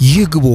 ይግቡ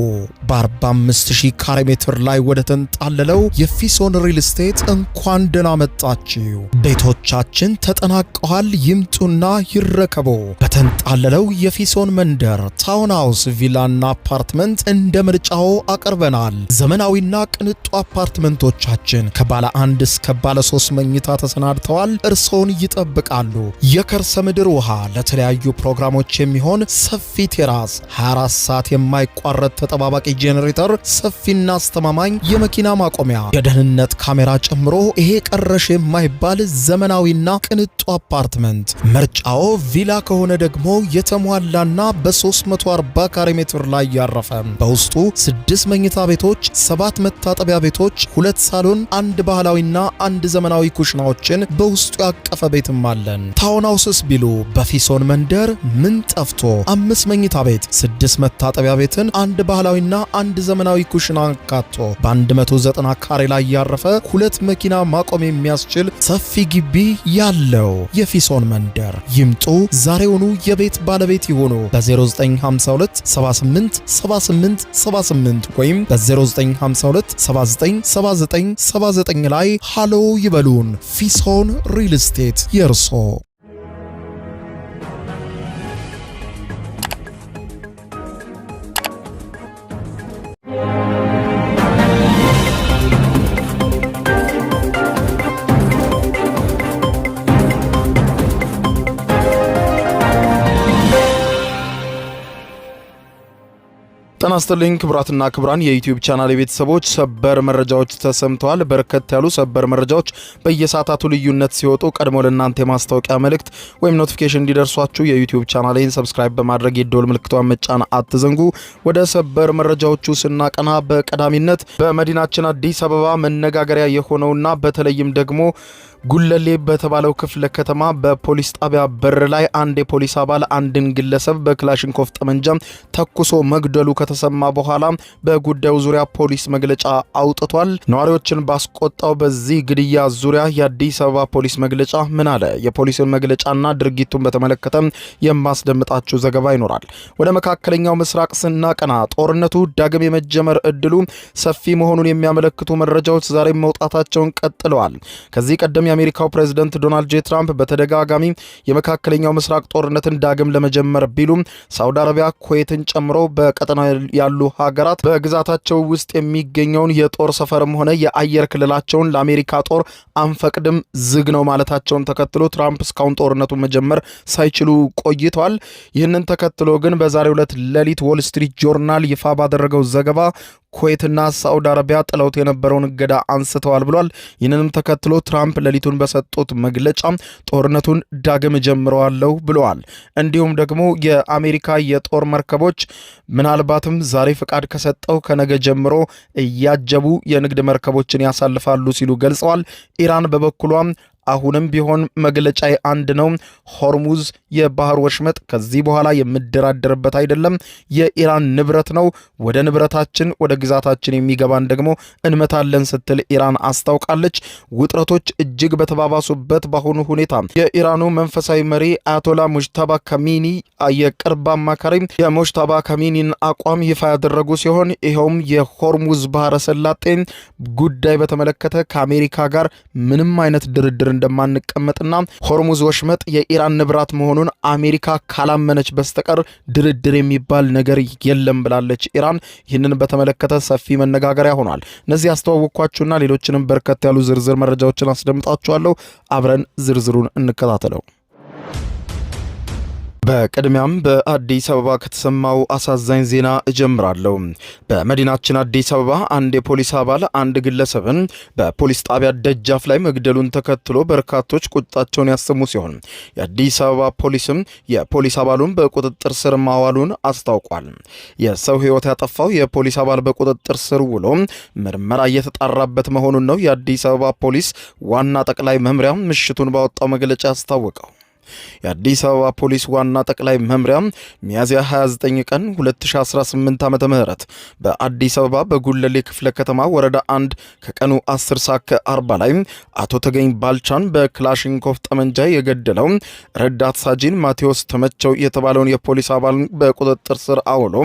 በ45000 ካሬ ሜትር ላይ ወደ ተንጣለለው የፊሶን ሪል ስቴት እንኳን ደህና መጣችሁ። ቤቶቻችን ተጠናቀዋል። ይምጡና ይረከቡ። በተንጣለለው የፊሶን መንደር ታውን ሃውስ፣ ቪላና አፓርትመንት እንደ ምርጫው አቀርበናል። ዘመናዊና ቅንጡ አፓርትመንቶቻችን ከባለ 1 እስከ ባለ 3 መኝታ ተሰናድተዋል። እርሶን ይጠብቃሉ። የከርሰ ምድር ውሃ፣ ለተለያዩ ፕሮግራሞች የሚሆን ሰፊ ቴራስ፣ 24 ሰዓት የማይቋረጥ ተጠባባቂ ጄኔሬተር፣ ሰፊና አስተማማኝ የመኪና ማቆሚያ፣ የደህንነት ካሜራ ጨምሮ ይሄ ቀረሽ የማይባል ዘመናዊና ቅንጡ አፓርትመንት። ምርጫው ቪላ ከሆነ ደግሞ የተሟላና በ340 ካሬ ሜትር ላይ ያረፈ በውስጡ 6 መኝታ ቤቶች፣ 7 መታጠቢያ ቤቶች፣ 2 ሳሎን፣ 1 ባህላዊና 1 ዘመናዊ ኩሽናዎችን በውስጡ ያቀፈ ቤትም አለን። ታውን ሃውስስ ቢሉ በፊሶን መንደር ምን ጠፍቶ 5 መኝታ ቤት፣ 6 መታጠቢያ ቤትን፣ 1 ባህላዊና 1 ዘመናዊ ኩሽና አካቶ በ190 ካሬ ላይ ያረፈ 2 መኪና ማቆም የሚያስችል ሰፊ ግቢ ያለው የፊሶን መንደር። ይምጡ፣ ዛሬውኑ የቤት ባለቤት ይሆኑ። በ0952 78 78 78 ወይም በ0952 79 79 79 ላይ ሃሎ ይበሉን። ፊሶን ሪል ስቴት የርሶ። ጤና ይስጥልኝ ክቡራትና ክቡራን የዩቲዩብ ቻናል ቤተሰቦች፣ ሰበር መረጃዎች ተሰምተዋል። በርከት ያሉ ሰበር መረጃዎች በየሰዓታቱ ልዩነት ሲወጡ ቀድሞ ለእናንተ የማስታወቂያ መልእክት ወይም ኖቲፊኬሽን እንዲደርሷችሁ የዩቲዩብ ቻናሌን ሰብስክራይብ በማድረግ የደወል ምልክቷን መጫን አትዘንጉ። ወደ ሰበር መረጃዎቹ ስናቀና በቀዳሚነት በመዲናችን አዲስ አበባ መነጋገሪያ የሆነውና በተለይም ደግሞ ጉለሌ በተባለው ክፍለ ከተማ በፖሊስ ጣቢያ በር ላይ አንድ የፖሊስ አባል አንድን ግለሰብ በክላሽንኮቭ ጠመንጃ ተኩሶ መግደሉ ከተሰማ በኋላ በጉዳዩ ዙሪያ ፖሊስ መግለጫ አውጥቷል። ነዋሪዎችን ባስቆጣው በዚህ ግድያ ዙሪያ የአዲስ አበባ ፖሊስ መግለጫ ምን አለ? የፖሊስን መግለጫና ድርጊቱን በተመለከተ የማስደምጣችሁ ዘገባ ይኖራል። ወደ መካከለኛው ምስራቅ ስናቀና ጦርነቱ ዳግም የመጀመር እድሉ ሰፊ መሆኑን የሚያመለክቱ መረጃዎች ዛሬም መውጣታቸውን ቀጥለዋል። ከዚህ ቀደም የአሜሪካው ፕሬዝዳንት ዶናልድ ጄ ትራምፕ በተደጋጋሚ የመካከለኛው ምስራቅ ጦርነትን ዳግም ለመጀመር ቢሉም ሳውዲ አረቢያ፣ ኩዌትን ጨምሮ በቀጠናው ያሉ ሀገራት በግዛታቸው ውስጥ የሚገኘውን የጦር ሰፈርም ሆነ የአየር ክልላቸውን ለአሜሪካ ጦር አንፈቅድም፣ ዝግ ነው ማለታቸውን ተከትሎ ትራምፕ እስካሁን ጦርነቱን መጀመር ሳይችሉ ቆይተዋል። ይህንን ተከትሎ ግን በዛሬው ዕለት ሌሊት ዎል ስትሪት ጆርናል ይፋ ባደረገው ዘገባ ኩዌትና ሳውዲ አረቢያ ጥለውት የነበረውን እገዳ አንስተዋል ብሏል። ይህንንም ተከትሎ ትራምፕ ሌሊቱን በሰጡት መግለጫ ጦርነቱን ዳግም ጀምረዋለሁ ብለዋል። እንዲሁም ደግሞ የአሜሪካ የጦር መርከቦች ምናልባትም ዛሬ ፍቃድ ከሰጠው ከነገ ጀምሮ እያጀቡ የንግድ መርከቦችን ያሳልፋሉ ሲሉ ገልጸዋል። ኢራን በበኩሏ አሁንም ቢሆን መግለጫዬ አንድ ነው። ሆርሙዝ የባህር ወሽመጥ ከዚህ በኋላ የምደራደርበት አይደለም፣ የኢራን ንብረት ነው። ወደ ንብረታችን ወደ ግዛታችን የሚገባን ደግሞ እንመታለን ስትል ኢራን አስታውቃለች። ውጥረቶች እጅግ በተባባሱበት በአሁኑ ሁኔታ የኢራኑ መንፈሳዊ መሪ አያቶላ ሙጅታባ ካሚኒ የቅርብ አማካሪ የሙጅታባ ካሚኒን አቋም ይፋ ያደረጉ ሲሆን ይኸውም የሆርሙዝ ባህረ ሰላጤን ጉዳይ በተመለከተ ከአሜሪካ ጋር ምንም አይነት ድርድር እንደማንቀመጥና ሆርሙዝ ወሽመጥ የኢራን ንብረት መሆኑን አሜሪካ ካላመነች በስተቀር ድርድር የሚባል ነገር የለም ብላለች ኢራን። ይህንን በተመለከተ ሰፊ መነጋገሪያ ሆኗል። እነዚህ ያስተዋወቅኳችሁና ሌሎችንም በርከት ያሉ ዝርዝር መረጃዎችን አስደምጣችኋለሁ። አብረን ዝርዝሩን እንከታተለው። በቅድሚያም በአዲስ አበባ ከተሰማው አሳዛኝ ዜና እጀምራለሁ። በመዲናችን አዲስ አበባ አንድ የፖሊስ አባል አንድ ግለሰብን በፖሊስ ጣቢያ ደጃፍ ላይ መግደሉን ተከትሎ በርካቶች ቁጣቸውን ያሰሙ ሲሆን የአዲስ አበባ ፖሊስም የፖሊስ አባሉን በቁጥጥር ስር ማዋሉን አስታውቋል። የሰው ሕይወት ያጠፋው የፖሊስ አባል በቁጥጥር ስር ውሎ ምርመራ እየተጣራበት መሆኑን ነው የአዲስ አበባ ፖሊስ ዋና ጠቅላይ መምሪያ ምሽቱን ባወጣው መግለጫ ያስታወቀው። የአዲስ አበባ ፖሊስ ዋና ጠቅላይ መምሪያ ሚያዝያ 29 ቀን 2018 ዓ.ም በአዲስ አበባ በጉለሌ ክፍለ ከተማ ወረዳ 1 ከቀኑ 10 ሰዓት ከ40 ላይ አቶ ተገኝ ባልቻን በክላሽንኮቭ ጠመንጃ የገደለው ረዳት ሳጂን ማቴዎስ ተመቸው የተባለውን የፖሊስ አባል በቁጥጥር ስር አውሎ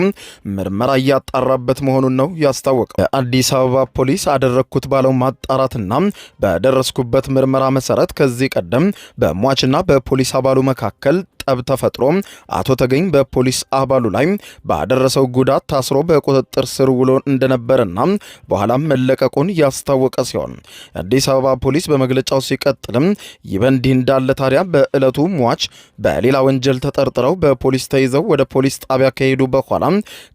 ምርመራ እያጣራበት መሆኑን ነው ያስታወቀው። የአዲስ አበባ ፖሊስ አደረግኩት ባለው ማጣራትና በደረስኩበት ምርመራ መሰረት ከዚህ ቀደም በሟችና በፖሊስ አባሉ መካከል ጠብ ተፈጥሮ አቶ ተገኝ በፖሊስ አባሉ ላይ ባደረሰው ጉዳት ታስሮ በቁጥጥር ስር ውሎ እንደነበረና በኋላም መለቀቁን ያስታወቀ ሲሆን የአዲስ አበባ ፖሊስ በመግለጫው ሲቀጥልም ይህ በእንዲህ እንዳለ ታዲያ በዕለቱ ሟች በሌላ ወንጀል ተጠርጥረው በፖሊስ ተይዘው ወደ ፖሊስ ጣቢያ ከሄዱ በኋላ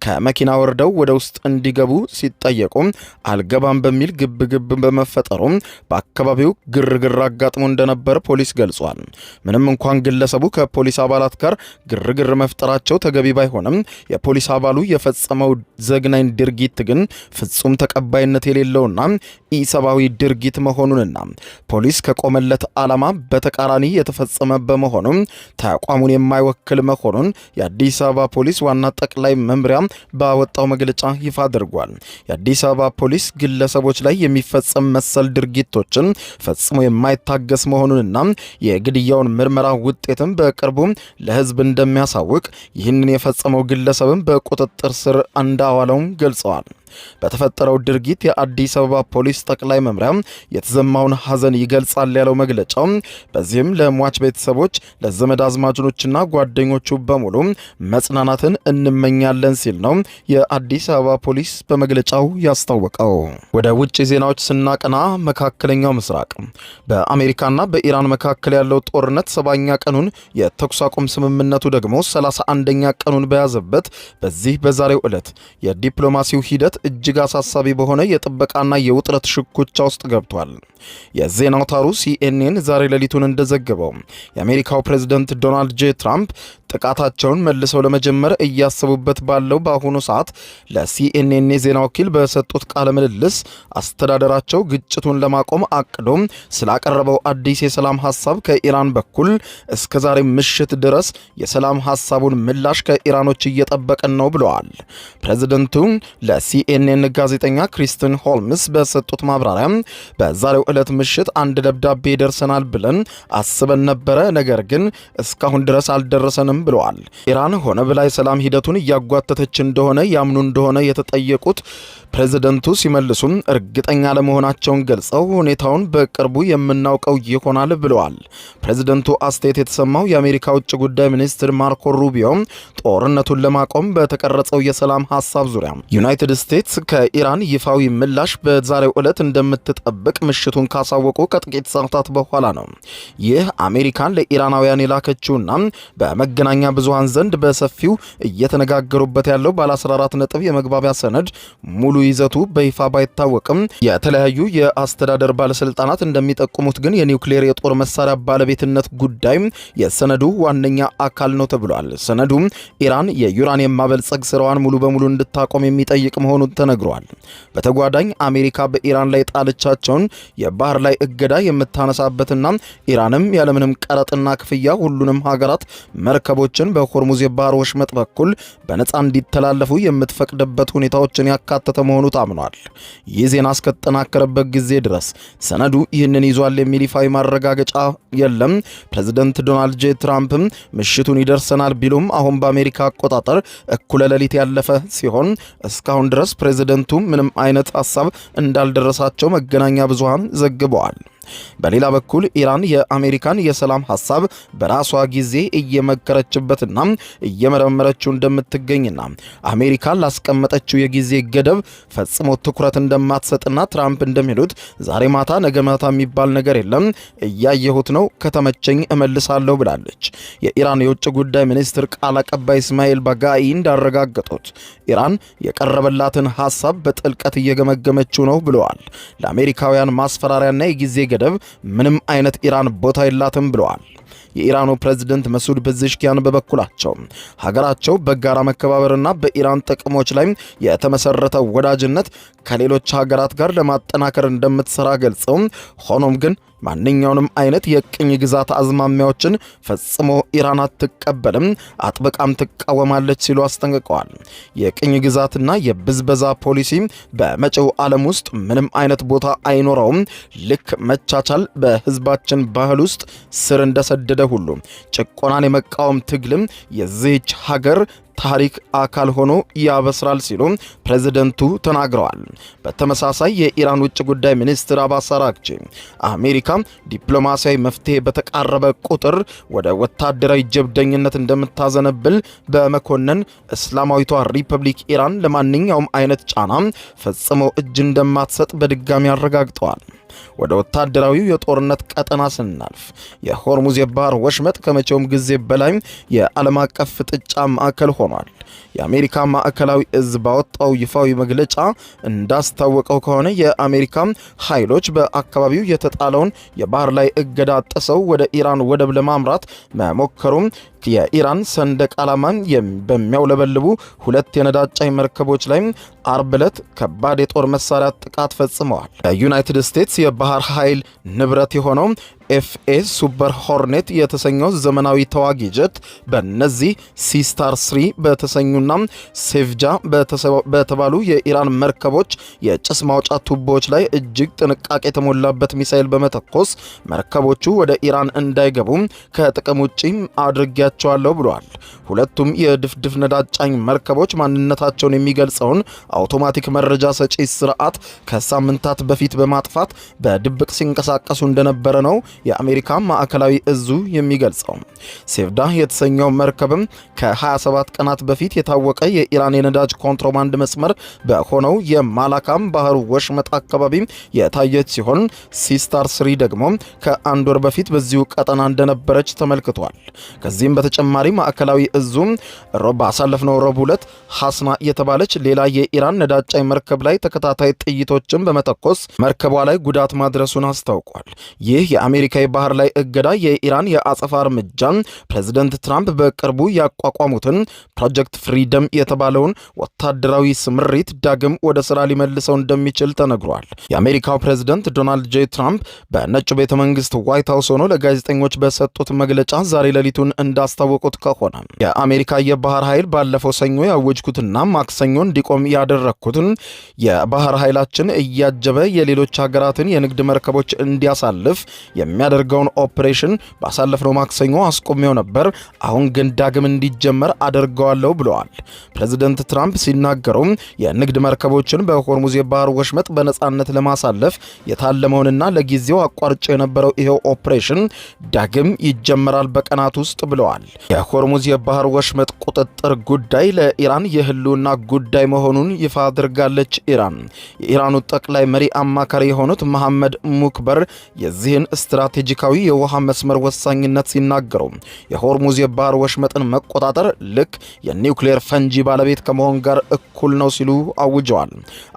ከመኪና ወርደው ወደ ውስጥ እንዲገቡ ሲጠየቁ አልገባም በሚል ግብግብ በመፈጠሩ በአካባቢው ግርግር አጋጥሞ እንደነበር ፖሊስ ገልጿል። ምንም እንኳን ግለሰቡ ከፖሊስ አባላት ጋር ግርግር መፍጠራቸው ተገቢ ባይሆንም የፖሊስ አባሉ የፈጸመው ዘግናኝ ድርጊት ግን ፍጹም ተቀባይነት የሌለውና ኢሰብአዊ ድርጊት መሆኑንና ፖሊስ ከቆመለት ዓላማ በተቃራኒ የተፈጸመ በመሆኑ ተቋሙን የማይወክል መሆኑን የአዲስ አበባ ፖሊስ ዋና ጠቅላይ መምሪያ ባወጣው መግለጫ ይፋ አድርጓል። የአዲስ አበባ ፖሊስ ግለሰቦች ላይ የሚፈጸም መሰል ድርጊቶችን ፈጽሞ የማይታገስ መሆኑንና የግድያውን ምርመራ ውጤትም በቅርቡ ለሕዝብ እንደሚያሳውቅ ይህንን የፈጸመው ግለሰብን በቁጥጥር ስር እንዳዋለው ገልጸዋል። በተፈጠረው ድርጊት የአዲስ አበባ ፖሊስ ጠቅላይ መምሪያ የተሰማውን ሐዘን ይገልጻል ያለው መግለጫው በዚህም ለሟች ቤተሰቦች፣ ለዘመድ አዝማጆችና ጓደኞቹ በሙሉ መጽናናትን እንመኛለን ሲል ነው የአዲስ አበባ ፖሊስ በመግለጫው ያስታወቀው። ወደ ውጭ ዜናዎች ስናቀና መካከለኛው ምስራቅ በአሜሪካና በኢራን መካከል ያለው ጦርነት 70ኛ ቀኑን የተኩስ አቁም ስምምነቱ ደግሞ 31ኛ ቀኑን በያዘበት በዚህ በዛሬው ዕለት የዲፕሎማሲው ሂደት እጅግ አሳሳቢ በሆነ የጥበቃና የውጥረት ሽኩቻ ውስጥ ገብቷል። የዜና አውታሩ ሲኤንኤን ዛሬ ሌሊቱን እንደዘገበው የአሜሪካው ፕሬዝዳንት ዶናልድ ጄ ትራምፕ ጥቃታቸውን መልሰው ለመጀመር እያሰቡበት ባለው በአሁኑ ሰዓት ለሲኤንኤን የዜና ወኪል በሰጡት ቃለ ምልልስ አስተዳደራቸው ግጭቱን ለማቆም አቅዶ ስላቀረበው አዲስ የሰላም ሐሳብ ከኢራን በኩል እስከ ዛሬ ምሽት ድረስ የሰላም ሐሳቡን ምላሽ ከኢራኖች እየጠበቀን ነው ብለዋል። ፕሬዝዳንቱ ለሲኤንኤን ጋዜጠኛ ክሪስቲን ሆልምስ በሰጡት ማብራሪያ በዛሬው ዕለት ምሽት አንድ ደብዳቤ ደርሰናል ብለን አስበን ነበረ፣ ነገር ግን እስካሁን ድረስ አልደረሰንም ብለዋል። ኢራን ሆነ ብላ የሰላም ሂደቱን እያጓተተች እንደሆነ ያምኑ እንደሆነ የተጠየቁት ፕሬዝደንቱ ሲመልሱም እርግጠኛ ለመሆናቸውን ገልጸው ሁኔታውን በቅርቡ የምናውቀው ይሆናል ብለዋል። ፕሬዝደንቱ አስተያየት የተሰማው የአሜሪካ ውጭ ጉዳይ ሚኒስትር ማርኮ ሩቢዮ ጦርነቱን ለማቆም በተቀረጸው የሰላም ሐሳብ ዙሪያ ዩናይትድ ስቴትስ ከኢራን ይፋዊ ምላሽ በዛሬው ዕለት እንደምትጠብቅ ምሽቱን ካሳወቁ ከጥቂት ሰዓታት በኋላ ነው። ይህ አሜሪካን ለኢራናውያን የላከችውና በመገናኛ ብዙሃን ዘንድ በሰፊው እየተነጋገሩበት ያለው ባለ 14 ነጥብ የመግባቢያ ሰነድ ሙሉ ይዘቱ በይፋ ባይታወቅም የተለያዩ የአስተዳደር ባለስልጣናት እንደሚጠቁሙት ግን የኒውክሌር የጦር መሳሪያ ባለቤትነት ጉዳይ የሰነዱ ዋነኛ አካል ነው ተብሏል። ሰነዱ ኢራን የዩራኒየም ማበልጸግ ስራዋን ሙሉ በሙሉ እንድታቆም የሚጠይቅ መሆኑን ተነግሯል። በተጓዳኝ አሜሪካ በኢራን ላይ ጣለቻቸውን የባህር ላይ እገዳ የምታነሳበትና ኢራንም ያለምንም ቀረጥና ክፍያ ሁሉንም ሀገራት መርከቦችን በሆርሙዝ የባህር ወሽመጥ በኩል በነፃ እንዲተላለፉ የምትፈቅድበት ሁኔታዎችን ያካተተ መሆኑ ታምኗል። ይህ ዜና እስከተጠናከረበት ጊዜ ድረስ ሰነዱ ይህንን ይዟል የሚል ይፋዊ ማረጋገጫ የለም። ፕሬዝዳንት ዶናልድ ጄ ትራምፕም ምሽቱን ይደርሰናል ቢሉም አሁን በአሜሪካ አቆጣጠር እኩለ ሌሊት ያለፈ ሲሆን እስካሁን ድረስ ፕሬዝዳንቱ ምንም አይነት ሐሳብ እንዳልደረሳቸው መገናኛ ብዙሃን ዘግበዋል። በሌላ በኩል ኢራን የአሜሪካን የሰላም ሐሳብ በራሷ ጊዜ እየመከረችበትና እየመረመረችው እንደምትገኝና አሜሪካ ላስቀመጠችው የጊዜ ገደብ ፈጽሞ ትኩረት እንደማትሰጥና ትራምፕ እንደሚሉት ዛሬ ማታ ነገ ማታ የሚባል ነገር የለም፣ እያየሁት ነው፣ ከተመቸኝ እመልሳለሁ ብላለች። የኢራን የውጭ ጉዳይ ሚኒስትር ቃል አቀባይ እስማኤል ባጋኢ እንዳረጋገጡት ኢራን የቀረበላትን ሐሳብ በጥልቀት እየገመገመችው ነው ብለዋል። ለአሜሪካውያን ማስፈራሪያና የጊዜ ገደብ ምንም አይነት ኢራን ቦታ የላትም ብለዋል። የኢራኑ ፕሬዝዳንት መስዑድ ፔዜሽኪያን በበኩላቸው ሀገራቸው በጋራ መከባበርና በኢራን ጥቅሞች ላይ የተመሰረተ ወዳጅነት ከሌሎች ሀገራት ጋር ለማጠናከር እንደምትሰራ ገልጸው ሆኖም ግን ማንኛውንም አይነት የቅኝ ግዛት አዝማሚያዎችን ፈጽሞ ኢራን አትቀበልም፣ አጥብቃም ትቃወማለች ሲሉ አስጠንቅቀዋል። የቅኝ ግዛትና የብዝበዛ ፖሊሲ በመጪው ዓለም ውስጥ ምንም አይነት ቦታ አይኖረውም። ልክ መቻቻል በህዝባችን ባህል ውስጥ ስር እንደሰደደ ሁሉ ጭቆናን የመቃወም ትግልም የዚህች ሀገር ታሪክ አካል ሆኖ ያበስራል ሲሉ ፕሬዝዳንቱ ተናግረዋል። በተመሳሳይ የኢራን ውጭ ጉዳይ ሚኒስትር አባስ አራግቺ አሜሪካ ዲፕሎማሲያዊ መፍትሄ በተቃረበ ቁጥር ወደ ወታደራዊ ጀብደኝነት እንደምታዘነብል በመኮነን እስላማዊቷ ሪፐብሊክ ኢራን ለማንኛውም አይነት ጫና ፈጽሞ እጅ እንደማትሰጥ በድጋሚ አረጋግጠዋል። ወደ ወታደራዊው የጦርነት ቀጠና ስናልፍ የሆርሙዝ የባህር ወሽመጥ ከመቼውም ጊዜ በላይ የዓለም አቀፍ ፍጥጫ ማዕከል ሆኗል። የአሜሪካ ማዕከላዊ እዝ ባወጣው ይፋዊ መግለጫ እንዳስታወቀው ከሆነ የአሜሪካ ኃይሎች በአካባቢው የተጣለውን የባህር ላይ እገዳ ጥሰው ወደ ኢራን ወደብ ለማምራት መሞከሩም የኢራን ሰንደቅ ዓላማን በሚያውለበልቡ ሁለት የነዳጅ ጫኝ መርከቦች ላይ አርብ ዕለት ከባድ የጦር መሳሪያ ጥቃት ፈጽመዋል። የዩናይትድ ስቴትስ የባህር ኃይል ንብረት የሆነው ኤፍኤስ ሱፐር ሆርኔት የተሰኘው ዘመናዊ ተዋጊ ጀት በእነዚህ ሲስታር 3 በተሰኙና ሴቭጃ በተባሉ የኢራን መርከቦች የጭስ ማውጫ ቱቦዎች ላይ እጅግ ጥንቃቄ የተሞላበት ሚሳኤል በመተኮስ መርከቦቹ ወደ ኢራን እንዳይገቡ ከጥቅም ውጪ አድርጌያቸዋለሁ ብለዋል። ሁለቱም የድፍድፍ ነዳጅ ጫኝ መርከቦች ማንነታቸውን የሚገልጸውን አውቶማቲክ መረጃ ሰጪ ስርዓት ከሳምንታት በፊት በማጥፋት በድብቅ ሲንቀሳቀሱ እንደነበረ ነው የአሜሪካ ማዕከላዊ እዙ የሚገልጸው። ሴቭዳ የተሰኘው መርከብም ከ27 ቀናት በፊት የታወቀ የኢራን የነዳጅ ኮንትሮባንድ መስመር በሆነው የማላካም ባህር ወሽመጥ አካባቢ የታየች ሲሆን ሲስታር 3 ደግሞ ከአንድ ወር በፊት በዚሁ ቀጠና እንደነበረች ተመልክቷል። ከዚህም በተጨማሪ ማዕከላዊ እዙ ባሳለፍነው ረቡዕ ዕለት ሐስና የተባለች ሌላ የኢራን ነዳጅ ጫኝ መርከብ ላይ ተከታታይ ጥይቶችን በመተኮስ መርከቧ ላይ ጉዳት ማድረሱን አስታውቋል። ይህ የአሜሪካ የባህር ላይ እገዳ የኢራን የአጸፋ እርምጃ ፕሬዝዳንት ትራምፕ በቅርቡ ያቋቋሙትን ፕሮጀክት ፍሪደም የተባለውን ወታደራዊ ስምሪት ዳግም ወደ ስራ ሊመልሰው እንደሚችል ተነግሯል። የአሜሪካው ፕሬዝዳንት ዶናልድ ጄ ትራምፕ በነጩ ቤተ መንግስት ዋይት ሃውስ ሆኖ ለጋዜጠኞች በሰጡት መግለጫ ዛሬ ሌሊቱን እንዳስታወቁት ከሆነ የአሜሪካ የባህር ኃይል ባለፈው ሰኞ ያወጅኩትና ማክሰኞ እንዲቆም ያደረግኩትን የባህር ኃይላችን እያጀበ የሌሎች ሀገራትን የንግድ መርከቦች እንዲያሳልፍ የሚያደርገውን ኦፕሬሽን ባሳለፍነው ማክሰኞ አስቆሜው ነበር። አሁን ግን ዳግም እንዲጀመር አደርገዋለሁ ብለዋል። ፕሬዝዳንት ትራምፕ ሲናገሩ የንግድ መርከቦችን በሆርሙዝ የባህር ወሽመጥ በነጻነት ለማሳለፍ የታለመውንና ለጊዜው አቋርጬ የነበረው ይሄው ኦፕሬሽን ዳግም ይጀመራል በቀናት ውስጥ ብለዋል። የሆርሙዝ የባህር ወሽመጥ ቁጥጥር ጉዳይ ለኢራን የህልውና ጉዳይ መሆኑን ይፋ አድርጋለች። የኢራኑ ጠቅላይ መሪ አማካሪ የሆኑት መሐመድ ሙክበር የዚህን ስትራቴጂካዊ የውሃ መስመር ወሳኝነት ሲናገሩ የሆርሙዝ የባህር ወሽመጥን መቆጣጠር ልክ የኒውክሌር ፈንጂ ባለቤት ከመሆን ጋር እኩል ነው ሲሉ አውጀዋል።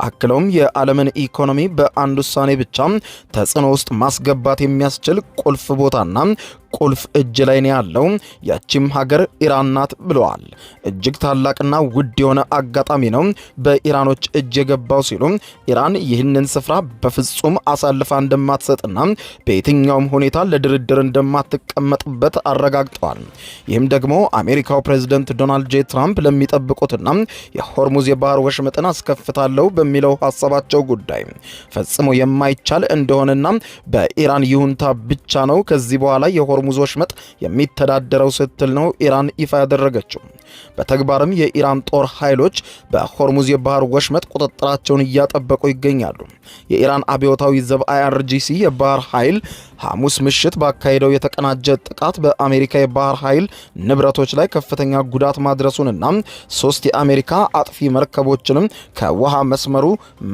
አክለውም የዓለምን ኢኮኖሚ በአንድ ውሳኔ ብቻ ተጽዕኖ ውስጥ ማስገባት የሚያስችል ቁልፍ ቦታና ቁልፍ እጅ ላይ ነው ያለው፣ ያቺም ሀገር ኢራን ናት ብለዋል። እጅግ ታላቅና ውድ የሆነ አጋጣሚ ነው በኢራኖች እጅ የገባው ሲሉ ኢራን ይህንን ስፍራ በፍጹም አሳልፋ እንደማትሰጥና በየትኛውም ሁኔታ ለድርድር እንደማትቀመጥበት አረጋግጠዋል። ይህም ደግሞ አሜሪካው ፕሬዝዳንት ዶናልድ ጄ ትራምፕ ለሚጠብቁትና የሆርሙዝ የባህር ወሽመጥን አስከፍታለሁ በሚለው ሀሳባቸው ጉዳይ ፈጽሞ የማይቻል እንደሆነና በኢራን ይሁንታ ብቻ ነው ከዚህ በኋላ የሆርሙዝ ወሽመጥ የሚተዳደረው ስትል ነው ኢራን ይፋ ያደረገችው። በተግባርም የኢራን ጦር ኃይሎች በሆርሙዝ የባህር ወሽመጥ ቁጥጥራቸውን እያጠበቁ ይገኛሉ። የኢራን አብዮታዊ ዘብ IRGC የባህር ኃይል ሐሙስ ምሽት ባካሄደው የተቀናጀ ጥቃት በአሜሪካ የባህር ኃይል ንብረቶች ላይ ከፍተኛ ጉዳት ማድረሱንና 3 የአሜሪካ አጥፊ መርከቦችንም ከውሃ መስመሩ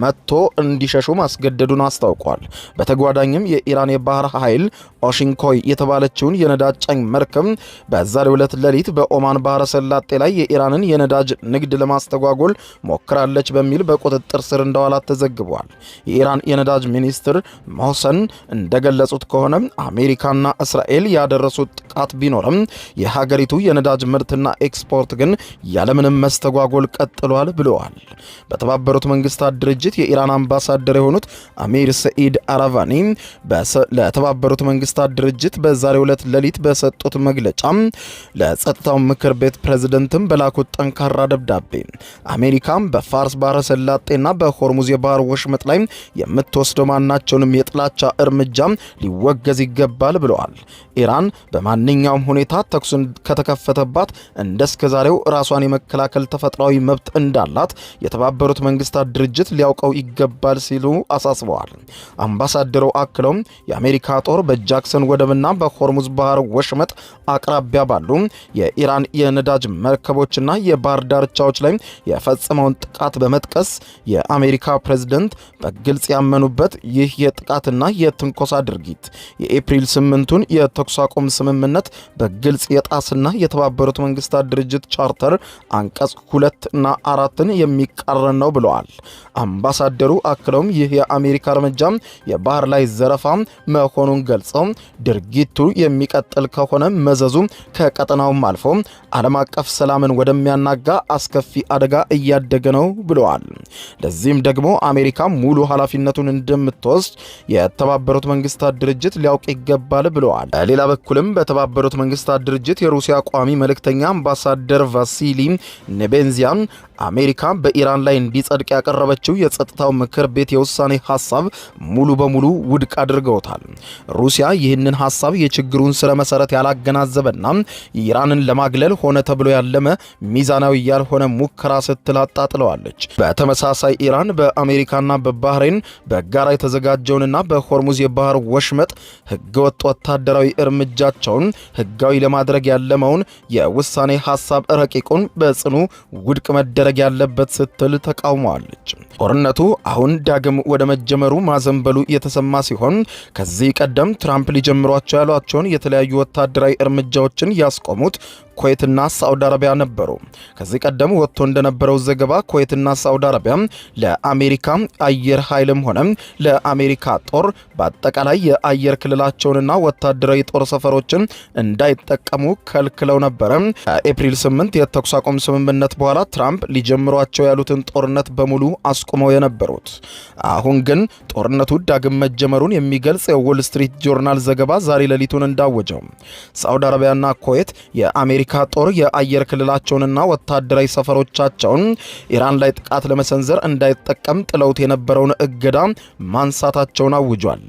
መጥቶ እንዲሸሹ ማስገደዱን አስታውቋል። በተጓዳኝም የኢራን የባህር ኃይል ኦሽንኮይ የተባለች የነበረችውን የነዳጅ ጫኝ መርከብ በዛሬው ዕለት ሌሊት በኦማን ባህረ ሰላጤ ላይ የኢራንን የነዳጅ ንግድ ለማስተጓጎል ሞክራለች በሚል በቁጥጥር ስር እንደዋላት ተዘግቧል። የኢራን የነዳጅ ሚኒስትር ሞህሰን እንደገለጹት ከሆነ አሜሪካና እስራኤል ያደረሱት ጥቃት ቢኖርም የሀገሪቱ የነዳጅ ምርትና ኤክስፖርት ግን ያለምንም መስተጓጎል ቀጥሏል ብለዋል። በተባበሩት መንግስታት ድርጅት የኢራን አምባሳደር የሆኑት አሚር ሰኢድ አራቫኒ ለተባበሩት መንግስታት ድርጅት በዛሬው ዕለት ሌሊት በሰጡት መግለጫ ለጸጥታው ምክር ቤት ፕሬዝደንትም በላኩት ጠንካራ ደብዳቤ አሜሪካም በፋርስ ባህረ ሰላጤና በሆርሙዝ የባህር ወሽመጥ ላይ የምትወስደው ማናቸውንም የጥላቻ እርምጃ ሊወገዝ ይገባል ብለዋል። ኢራን በማንኛውም ሁኔታ ተኩስን ከተከፈተባት እንደስከዛሬው ራሷን የመከላከል ተፈጥሯዊ መብት እንዳላት የተባበሩት መንግስታት ድርጅት ሊያውቀው ይገባል ሲሉ አሳስበዋል። አምባሳደሩ አክለውም የአሜሪካ ጦር በጃክሰን ወደብና በሆርሙዝ ባህር ወሽመጥ አቅራቢያ ባሉ የኢራን የነዳጅ መርከቦችና የባህር ዳርቻዎች ላይ የፈጸመውን ጥቃት በመጥቀስ የአሜሪካ ፕሬዝደንት በግልጽ ያመኑበት ይህ የጥቃትና የትንኮሳ ድርጊት የኤፕሪል 8ቱን የተኩስ አቁም ስምምነት በግልጽ የጣስና የተባበሩት መንግስታት ድርጅት ቻርተር አንቀጽ 2 እና 4ን የሚቃረን ነው ብለዋል። አምባሳደሩ አክለውም ይህ የአሜሪካ እርምጃ የባህር ላይ ዘረፋ መሆኑን ገልጸው ድርጊቱ የሚቀጥል ከሆነ መዘዙ ከቀጠናውም አልፎ ዓለም አቀፍ ሰላምን ወደሚያናጋ አስከፊ አደጋ እያደገ ነው ብለዋል። ለዚህም ደግሞ አሜሪካ ሙሉ ኃላፊነቱን እንደምትወስድ የተባበሩት መንግስታት ድርጅት ሊያውቅ ይገባል ብለዋል። በሌላ በኩልም በተባበሩት መንግስታት ድርጅት የሩሲያ ቋሚ መልእክተኛ አምባሳደር ቫሲሊ ኔቤንዚያን አሜሪካ በኢራን ላይ እንዲጸድቅ ያቀረበችው የጸጥታው ምክር ቤት የውሳኔ ሐሳብ ሙሉ በሙሉ ውድቅ አድርገውታል። ሩሲያ ይህንን ሐሳብ የችግሩን ስረ መሰረት ያላገናዘበና ኢራንን ለማግለል ሆነ ተብሎ ያለመ ሚዛናዊ ያልሆነ ሙከራ ስትል አጣጥለዋለች። በተመሳሳይ ኢራን በአሜሪካና በባህሬን በጋራ የተዘጋጀውንና በሆርሙዝ የባህር ወሽመጥ ህገወጥ ወታደራዊ እርምጃቸውን ህጋዊ ለማድረግ ያለመውን የውሳኔ ሐሳብ ረቂቁን በጽኑ ውድቅ መደረግ ያለበት ስትል ተቃውመዋለች። ጦርነቱ አሁን ዳግም ወደ መጀመሩ ማዘንበሉ የተሰማ ሲሆን ከዚህ ቀደም ትራምፕ ሊጀምሯቸው ያሏቸውን የተለያዩ ወታደራዊ እርምጃዎችን ያስቆሙት ኩዌትና ሳዑዲ አረቢያ ነበሩ። ከዚህ ቀደም ወጥቶ እንደነበረው ዘገባ ኩዌትና ሳዑዲ አረቢያ ለአሜሪካ አየር ኃይልም ሆነ ለአሜሪካ ጦር በአጠቃላይ የአየር ክልላቸውንና ወታደራዊ ጦር ሰፈሮችን እንዳይጠቀሙ ከልክለው ነበረ። ከኤፕሪል 8 የተኩስ አቁም ስምምነት በኋላ ትራምፕ ሊጀምሯቸው ያሉትን ጦርነት በሙሉ አስቁመው የነበሩት። አሁን ግን ጦርነቱ ዳግም መጀመሩን የሚገልጽ የዎል ስትሪት ጆርናል ዘገባ ዛሬ ሌሊቱን እንዳወጀው ሳዑዲ አረቢያና ኩዌት የአሜሪካ ጦር የአየር ክልላቸውንና ወታደራዊ ሰፈሮቻቸውን ኢራን ላይ ጥቃት ለመሰንዘር እንዳይጠቀም ጥለውት የነበረውን እገዳ ማንሳታቸውን አውጇል።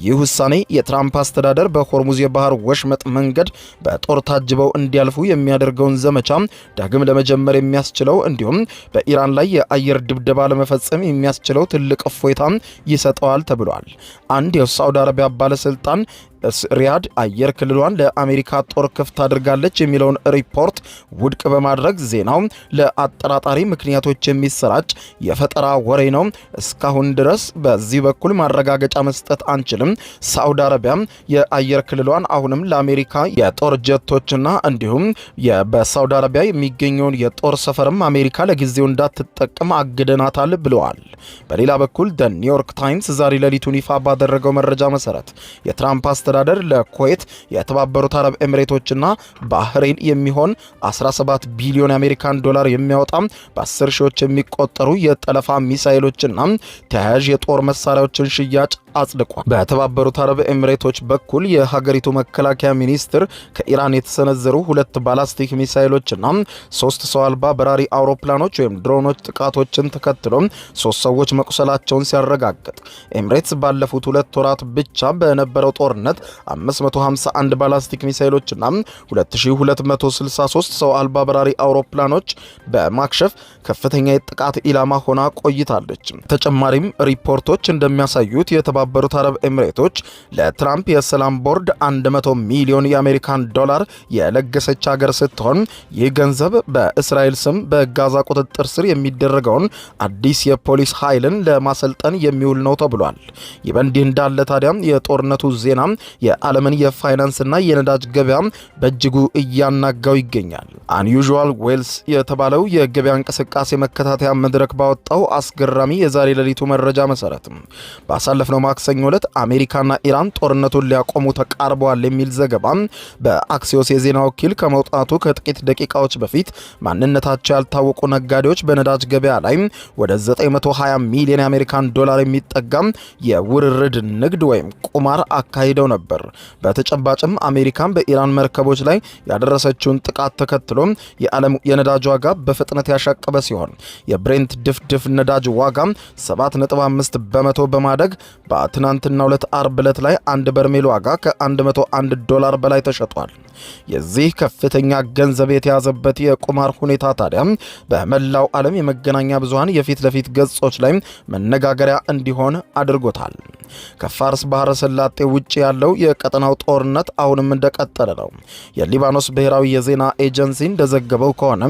ይህ ውሳኔ የትራምፕ አስተዳደር በሆርሙዝ የባህር ወሽመጥ መንገድ በጦር ታጅበው እንዲያልፉ የሚያደርገውን ዘመቻ ዳግም ለመጀመር የሚያስችለው እንዲሁም በኢራን ላይ የአየር ድብደባ ለመፈጸም የሚያስችለው ትልቅ እፎይታ ይሰጠዋል ተብሏል። አንድ የሳዑዲ አረቢያ ባለስልጣን ሪያድ አየር ክልሏን ለአሜሪካ ጦር ክፍት አድርጋለች የሚለውን ሪፖርት ውድቅ በማድረግ ዜናው ለአጠራጣሪ ምክንያቶች የሚሰራጭ የፈጠራ ወሬ ነው፣ እስካሁን ድረስ በዚህ በኩል ማረጋገጫ መስጠት አንችልም፣ ሳዑዲ አረቢያ የአየር ክልሏን አሁንም ለአሜሪካ የጦር ጀቶችና እንዲሁም በሳዑዲ አረቢያ የሚገኘውን የጦር ሰፈርም አሜሪካ ለጊዜው እንዳትጠቀም አግደናታል ብለዋል። በሌላ በኩል ደ ኒውዮርክ ታይምስ ዛሬ ሌሊቱን ይፋ ባደረገው መረጃ መሰረት የትራምፕ አስተዳደር ለኩዌት የተባበሩት አረብ ኤሚሬቶችና ባህሬን የሚሆን 17 ቢሊዮን የአሜሪካን ዶላር የሚያወጣ በ10 ሺዎች የሚቆጠሩ የጠለፋ ሚሳኤሎችና ተያያዥ የጦር መሳሪያዎችን ሽያጭ አጽድቋል። በተባበሩት አረብ ኤሚሬቶች በኩል የሀገሪቱ መከላከያ ሚኒስትር ከኢራን የተሰነዘሩ 2 ባላስቲክ ሚሳኤሎችና 3 ሰው አልባ በራሪ አውሮፕላኖች ወይም ድሮኖች ጥቃቶችን ተከትሎ 3 ሰዎች መቁሰላቸውን ሲያረጋግጥ ኤሚሬትስ ባለፉት 2 ወራት ብቻ በነበረው ጦርነት 551 ባላስቲክ ሚሳኤሎችና 2263 ሰው አልባ በራሪ አውሮፕላኖች በማክሸፍ ከፍተኛ የጥቃት ኢላማ ሆና ቆይታለች። ተጨማሪም ሪፖርቶች እንደሚያሳዩት የተባበሩት አረብ ኤሚሬቶች ለትራምፕ የሰላም ቦርድ 100 ሚሊዮን የአሜሪካን ዶላር የለገሰች ሀገር ስትሆን ይህ ገንዘብ በእስራኤል ስም በጋዛ ቁጥጥር ስር የሚደረገውን አዲስ የፖሊስ ኃይልን ለማሰልጠን የሚውል ነው ተብሏል። ይህ በእንዲህ እንዳለ ታዲያ የጦርነቱ ዜና የዓለምን የፋይናንስና የነዳጅ ገበያ በእጅጉ እያናጋው ይገኛል። አንዩዥዋል ዌልስ የተባለው የገበያ እንቅስቃሴ መከታተያ መድረክ ባወጣው አስገራሚ የዛሬ ሌሊቱ መረጃ መሰረት ባሳለፍነው ማክሰኞ ዕለት አሜሪካና ኢራን ጦርነቱን ሊያቆሙ ተቃርበዋል የሚል ዘገባ በአክሲዮስ የዜና ወኪል ከመውጣቱ ከጥቂት ደቂቃዎች በፊት ማንነታቸው ያልታወቁ ነጋዴዎች በነዳጅ ገበያ ላይ ወደ 920 ሚሊዮን የአሜሪካን ዶላር የሚጠጋ የውርርድ ንግድ ወይም ቁማር አካሂደው ነበር። በተጨባጭም አሜሪካን በኢራን መርከቦች ላይ ያደረሰችውን ጥቃት ተከትሎ የዓለም የነዳጅ ዋጋ በፍጥነት ያሻቀበ ሲሆን የብሬንት ድፍድፍ ነዳጅ ዋጋ 7.5 በመቶ በማደግ በትናንትናው ዕለት አርብ ዕለት ላይ አንድ በርሜል ዋጋ ከ101 ዶላር በላይ ተሸጧል። የዚህ ከፍተኛ ገንዘብ የተያዘበት የቁማር ሁኔታ ታዲያ በመላው ዓለም የመገናኛ ብዙሃን የፊት ለፊት ገጾች ላይ መነጋገሪያ እንዲሆን አድርጎታል። ከፋርስ ባህረ ሰላጤ ውጭ ያለው የቀጠናው ጦርነት አሁንም እንደቀጠለ ነው። የሊባኖስ ብሔራዊ የዜና ኤጀንሲ እንደዘገበው ከሆነ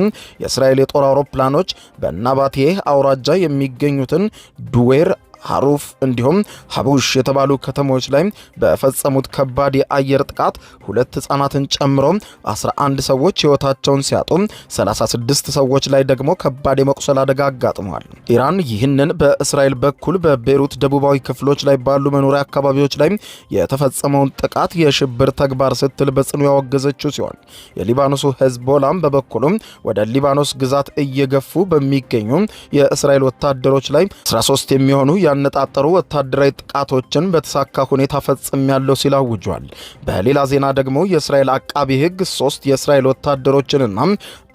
የእስራኤል የጦር አውሮፕላኖች በናባቴ አውራጃ የሚገኙትን ዱዌር ሐሩፍ እንዲሁም ሐቡሽ የተባሉ ከተሞች ላይ በፈጸሙት ከባድ የአየር ጥቃት 2 ሕፃናትን ጨምሮ 11 ሰዎች ሕይወታቸውን ሲያጡ 36 ሰዎች ላይ ደግሞ ከባድ የመቁሰል አደጋ አጋጥሟል። ኢራን ይህንን በእስራኤል በኩል በቤሩት ደቡባዊ ክፍሎች ላይ ባሉ መኖሪያ አካባቢዎች ላይ የተፈጸመውን ጥቃት የሽብር ተግባር ስትል በጽኑ ያወገዘችው ሲሆን የሊባኖሱ ሄዝቦላም በበኩሉም ወደ ሊባኖስ ግዛት እየገፉ በሚገኙ የእስራኤል ወታደሮች ላይ 13 የሚሆኑ ያነጣጠሩ ወታደራዊ ጥቃቶችን በተሳካ ሁኔታ ፈጽሜያለሁ ሲል አውጇል። በሌላ ዜና ደግሞ የእስራኤል አቃቢ ሕግ 3 የእስራኤል ወታደሮችንና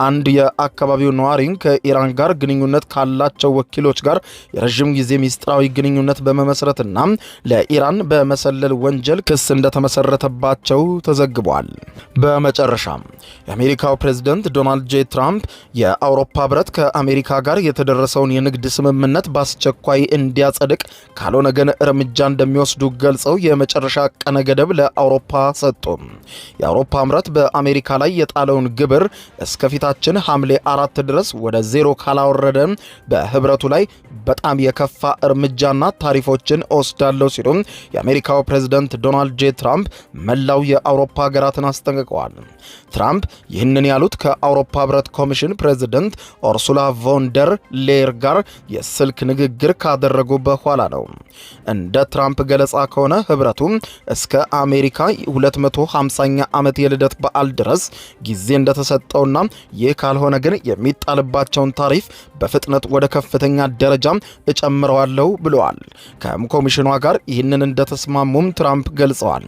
አንድ የአካባቢው ነዋሪን ከኢራን ጋር ግንኙነት ካላቸው ወኪሎች ጋር የረጅም ጊዜ ሚስጥራዊ ግንኙነት በመመስረትና ለኢራን በመሰለል ወንጀል ክስ እንደተመሰረተባቸው ተዘግቧል። በመጨረሻም የአሜሪካው ፕሬዝዳንት ዶናልድ ጄ ትራምፕ የአውሮፓ ህብረት ከአሜሪካ ጋር የተደረሰውን የንግድ ስምምነት በአስቸኳይ እንዲያጸድቅ ካልሆነ ግን እርምጃ እንደሚወስዱ ገልጸው የመጨረሻ ቀነ ገደብ ለአውሮፓ ሰጡ። የአውሮፓ ህብረት በአሜሪካ ላይ የጣለውን ግብር እስከፊታችን ሐምሌ 4 ድረስ ወደ ዜሮ ካላወረደ በህብረቱ ላይ በጣም የከፋ እርምጃና ታሪፎችን ወስዳለው ሲሉ የአሜሪካው ፕሬዝዳንት ዶናልድ ጄ ትራምፕ መላው የአውሮፓ ሀገራትን አስጠንቅቀዋል። ትራምፕ ይህንን ያሉት ከአውሮፓ ህብረት ኮሚሽን ፕሬዝዳንት ኡርሱላ ቮን ደር ሌየር ጋር የስልክ ንግግር ካደረጉ በኋላ ነው። እንደ ትራምፕ ገለጻ ከሆነ ህብረቱ እስከ አሜሪካ 250ኛ ዓመት የልደት በዓል ድረስ ጊዜ እንደተሰጠውና ይህ ካልሆነ ግን የሚጣልባቸውን ታሪፍ በፍጥነት ወደ ከፍተኛ ደረጃ እጨምረዋለሁ ብለዋል። ከኮሚሽኗ ጋር ይህንን እንደተስማሙም ትራምፕ ገልጸዋል።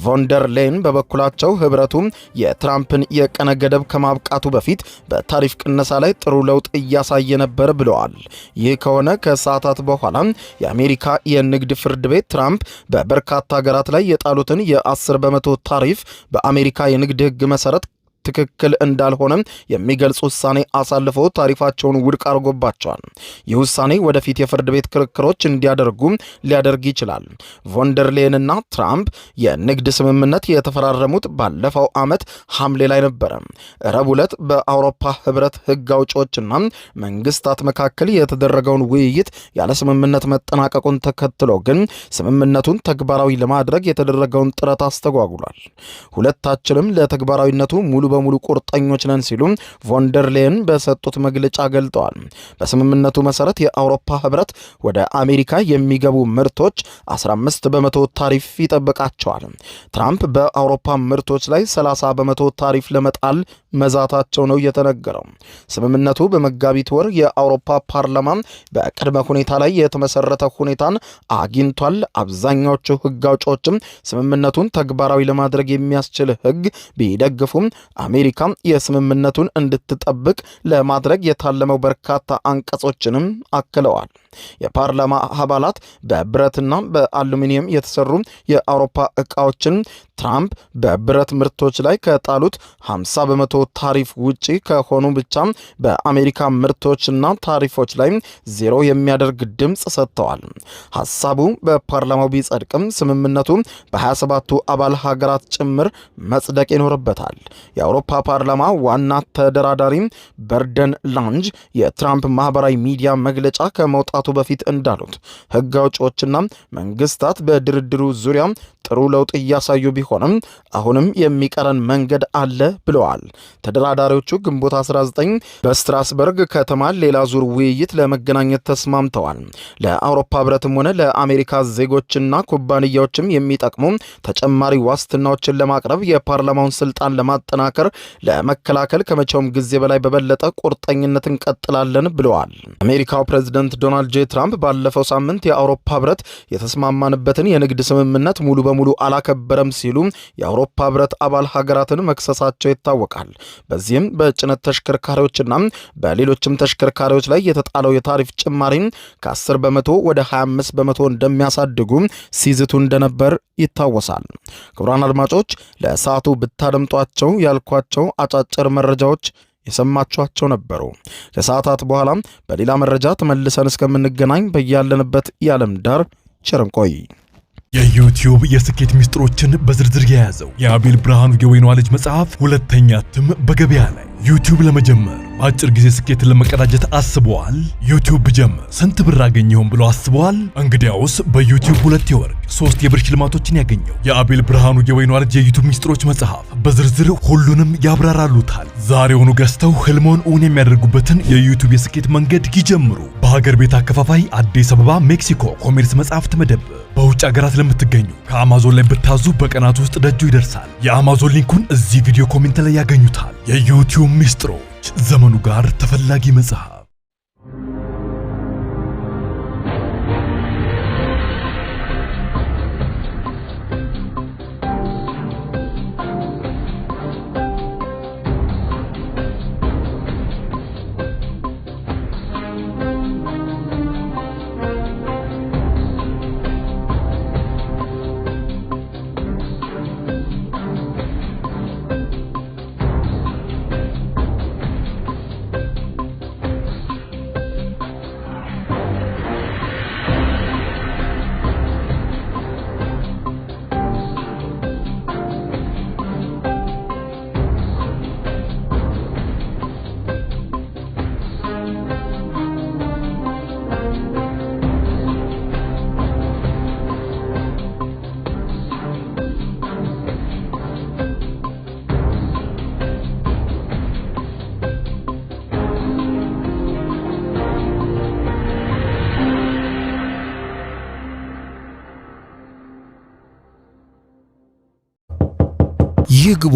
ቮንደር ሌን በበኩላቸው ህብረቱ የትራምፕን የቀነ ገደብ ከማብቃቱ በፊት በታሪፍ ቅነሳ ላይ ጥሩ ለውጥ እያሳየ ነበር ብለዋል። ይህ ከሆነ ከሰዓታት በኋላ የአሜሪካ የንግድ ፍርድ ቤት ትራምፕ በበርካታ ሀገራት ላይ የጣሉትን የ10 በመቶ ታሪፍ በአሜሪካ የንግድ ህግ መሰረት ትክክል እንዳልሆነ የሚገልጽ ውሳኔ አሳልፎ ታሪፋቸውን ውድቅ አድርጎባቸዋል። ይህ ውሳኔ ወደፊት የፍርድ ቤት ክርክሮች እንዲያደርጉ ሊያደርግ ይችላል። ቮንደርሌንና ትራምፕ የንግድ ስምምነት የተፈራረሙት ባለፈው ዓመት ሐምሌ ላይ ነበረ። ረቡዕ ዕለት በአውሮፓ ህብረት ህግ አውጪዎችና መንግስታት መካከል የተደረገውን ውይይት ያለ ስምምነት መጠናቀቁን ተከትሎ ግን ስምምነቱን ተግባራዊ ለማድረግ የተደረገውን ጥረት አስተጓጉሏል። ሁለታችንም ለተግባራዊነቱ ሙሉ በሙሉ ቁርጠኞች ነን ሲሉ ቮንደርሌን በሰጡት መግለጫ ገልጠዋል። በስምምነቱ መሰረት የአውሮፓ ህብረት ወደ አሜሪካ የሚገቡ ምርቶች 15 በመቶ ታሪፍ ይጠብቃቸዋል። ትራምፕ በአውሮፓ ምርቶች ላይ 30 በመቶ ታሪፍ ለመጣል መዛታቸው ነው የተነገረው። ስምምነቱ በመጋቢት ወር የአውሮፓ ፓርላማ በቅድመ ሁኔታ ላይ የተመሰረተ ሁኔታን አግኝቷል። አብዛኛዎቹ ህግ አውጪዎችም ስምምነቱን ተግባራዊ ለማድረግ የሚያስችል ህግ ቢደግፉም አሜሪካ የስምምነቱን እንድትጠብቅ ለማድረግ የታለመው በርካታ አንቀጾችንም አክለዋል። የፓርላማ አባላት በብረትና በአሉሚኒየም የተሰሩ የአውሮፓ ዕቃዎችን ትራምፕ በብረት ምርቶች ላይ ከጣሉት 50 በመቶ ታሪፍ ውጪ ከሆኑ ብቻ በአሜሪካ ምርቶችና ታሪፎች ላይ ዜሮ የሚያደርግ ድምጽ ሰጥተዋል። ሐሳቡ በፓርላማው ቢጸድቅም ስምምነቱ በ27ቱ አባል ሀገራት ጭምር መጽደቅ ይኖርበታል። የአውሮፓ ፓርላማ ዋና ተደራዳሪ በርደን ላንጅ የትራምፕ ማህበራዊ ሚዲያ መግለጫ ከመውጣቱ በፊት እንዳሉት ሕግ አውጪዎችና መንግስታት በድርድሩ ዙሪያ ጥሩ ለውጥ እያሳዩ ቢሆንም አሁንም የሚቀረን መንገድ አለ ብለዋል። ተደራዳሪዎቹ ግንቦት 19 በስትራስበርግ ከተማ ሌላ ዙር ውይይት ለመገናኘት ተስማምተዋል። ለአውሮፓ ህብረትም ሆነ ለአሜሪካ ዜጎችና ኩባንያዎችም የሚጠቅሙ ተጨማሪ ዋስትናዎችን ለማቅረብ የፓርላማውን ስልጣን ለማጠናከር ለመከላከል ከመቼውም ጊዜ በላይ በበለጠ ቁርጠኝነት እንቀጥላለን ብለዋል። አሜሪካው ፕሬዝዳንት ዶናልድ ጄ ትራምፕ ባለፈው ሳምንት የአውሮፓ ህብረት የተስማማንበትን የንግድ ስምምነት ሙሉ በሙሉ አላከበረም ሲሉ የአውሮፓ ህብረት አባል ሀገራትን መክሰሳቸው ይታወቃል። በዚህም በጭነት ተሽከርካሪዎችና በሌሎችም ተሽከርካሪዎች ላይ የተጣለው የታሪፍ ጭማሪ ከ10 በመቶ ወደ 25 በመቶ እንደሚያሳድጉ ሲዝቱ እንደነበር ይታወሳል። ክቡራን አድማጮች ለሰዓቱ ብታደምጧቸው ያልኳቸው አጫጭር መረጃዎች የሰማችኋቸው ነበሩ። ከሰዓታት በኋላ በሌላ መረጃ ተመልሰን እስከምንገናኝ በያለንበት የዓለም ዳር ቸር እንቆይ። የዩቲዩብ የስኬት ሚስጥሮችን በዝርዝር የያዘው የአቤል ብርሃኑ የወይኗ ልጅ መጽሐፍ ሁለተኛ እትም በገበያ ላይ። ዩቲዩብ ለመጀመር በአጭር ጊዜ ስኬትን ለመቀዳጀት አስበዋል? ዩቲዩብ ብጀምር ስንት ብር አገኘሁም ብሎ አስበዋል? እንግዲያውስ በዩቲዩብ 2 የወርቅ 3 የብር ሽልማቶችን ያገኘው የአቤል ብርሃኑ የወይኗ ልጅ የዩቲዩብ ሚስጥሮች መጽሐፍ በዝርዝር ሁሉንም ያብራራሉታል። ዛሬውኑ ገዝተው ህልሞን እውን የሚያደርጉበትን የዩቲዩብ የስኬት መንገድ ይጀምሩ። በሀገር ቤት አከፋፋይ አዲስ አበባ ሜክሲኮ ኮሜርስ መጽሐፍት መደብር። በውጭ ሀገራት ለምትገኙ ከአማዞን ላይ ብታዙ በቀናት ውስጥ ደጁ ይደርሳል። የአማዞን ሊንኩን እዚህ ቪዲዮ ኮሜንት ላይ ያገኙታል። የዩቲዩብ ሚስጥሮች፣ ዘመኑ ጋር ተፈላጊ መጽሐፍ። ይግቡ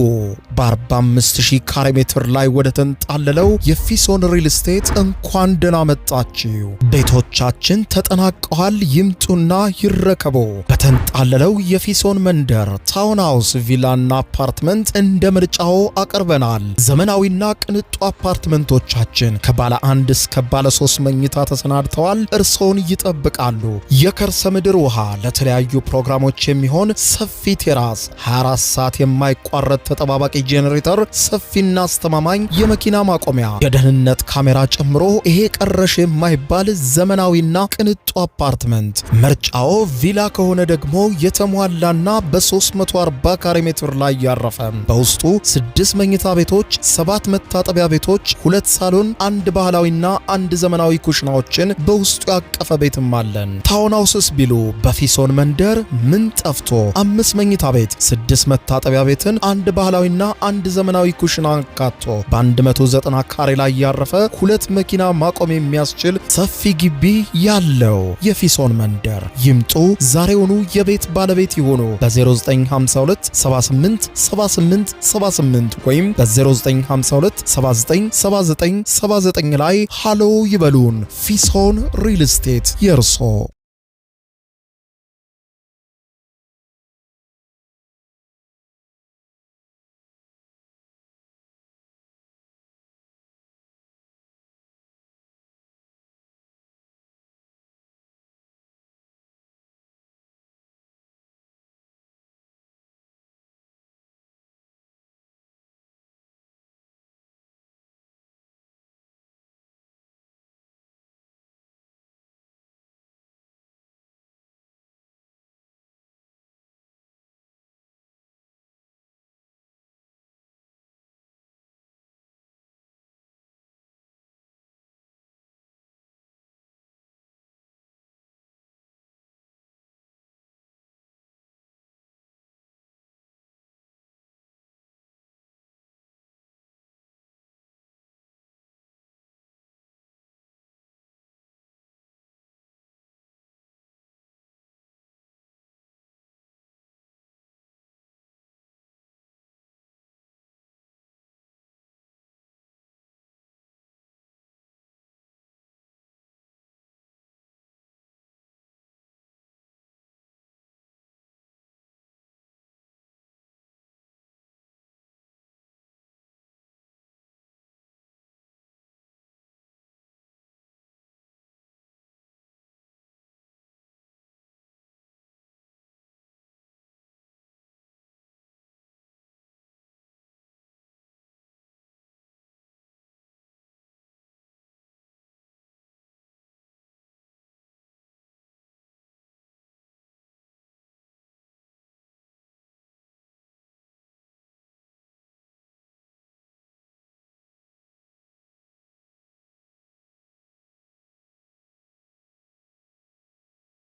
በ45000 ካሬ ሜትር ላይ ወደ ተንጣለለው የፊሶን ሪል ስቴት እንኳን ደህና መጣችሁ። ቤቶቻችን ተጠናቀዋል። ይምጡና ይረከቡ። በተንጣለለው የፊሶን መንደር ታውን ሃውስ፣ ቪላና አፓርትመንት እንደ ምርጫው አቀርበናል። ዘመናዊና ቅንጡ አፓርትመንቶቻችን ከባለ 1 እስከ ባለ 3 መኝታ ተሰናድተዋል። እርሶን ይጠብቃሉ። የከርሰ ምድር ውሃ፣ ለተለያዩ ፕሮግራሞች የሚሆን ሰፊ ቴራስ፣ 24 ሰዓት የማይቋረጥ ተጠባባቂ ጄኔሬተር፣ ሰፊና አስተማማኝ የመኪና ማቆሚያ፣ የደህንነት ካሜራ ጨምሮ ይሄ ቀረሽ የማይባል ዘመናዊና ቅንጡ አፓርትመንት። ምርጫው ቪላ ከሆነ ደግሞ የተሟላና በ340 ካሬ ሜትር ላይ ያረፈ በውስጡ 6 መኝታ ቤቶች፣ 7 መታጠቢያ ቤቶች፣ 2 ሳሎን፣ 1 ባህላዊና 1 ዘመናዊ ኩሽናዎችን በውስጡ ያቀፈ ቤትም አለን። ታውን ሃውስስ ቢሉ በፊሶን መንደር ምን ጠፍቶ 5 መኝታ ቤት፣ 6 መታጠቢያ ቤትን፣ 1 ባህላዊና 1 ዘመናዊ ኩሽና አካቶ በ190 ካሬ ላይ ያረፈ 2 መኪና ማቆም የሚያስችል ሰፊ ግቢ ያለው የፊሶን መንደር። ይምጡ፣ ዛሬውኑ የቤት ባለቤት ይሆኑ። በ0952 78 78 78 ወይም በ0952 79 79 79 ላይ ሃሎ ይበሉን። ፊሶን ሪል ስቴት የርሶ